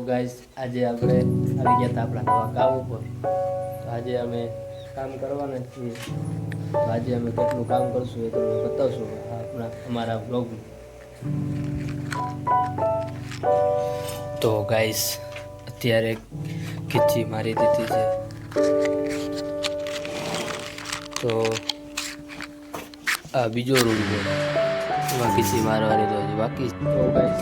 Guys આજે આપણે આવી ગયા હતા આપણા નવા કામ ઉપર. તો આજે અમે કામ કરવાના છીએ. તો આજે અમે કેટલું કામ કરશું એ તમને બતાવશું અમારા બ્લોગમાં. તો ગાઈસ અત્યારે ખીચી મારી દીધી છે. તો આ બીજો રૂમ છે, એમાં ખીચી મારવાની તો હજી બાકી. તો ગાઈસ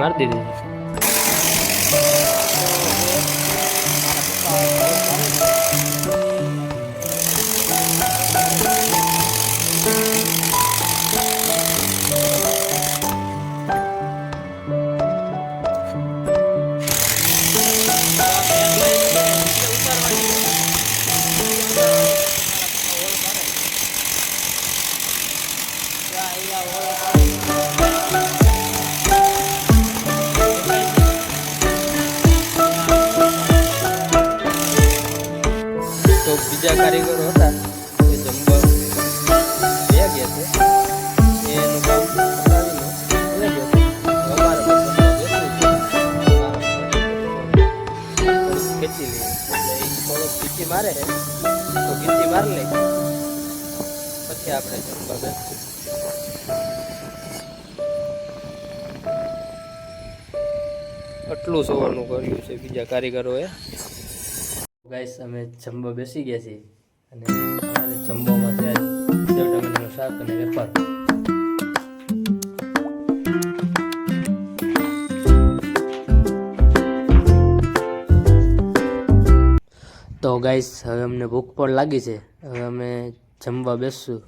મારી દીધી છે. તો બીજા કારીગરો હતા એ જમવા બે ગયા છે, એનું કામ કરાવીને ખેંચી લઈએ. એટલે એ થોડોક ખીચી મારે છે તો ખીચી મારી લઈ, પછી આપણે જમવા બેસીએ. આટલું સવારનું કર્યું છે બીજા કારીગરોએ. ગાઈસ અમે જમવા બેસી ગયા છીએ અને અમારે જમવામાં છે સેવ ટમેટાનું શાક અને વેફર. તો ગાઈસ હવે અમને ભૂખ પણ લાગી છે, હવે અમે જમવા બેસશું.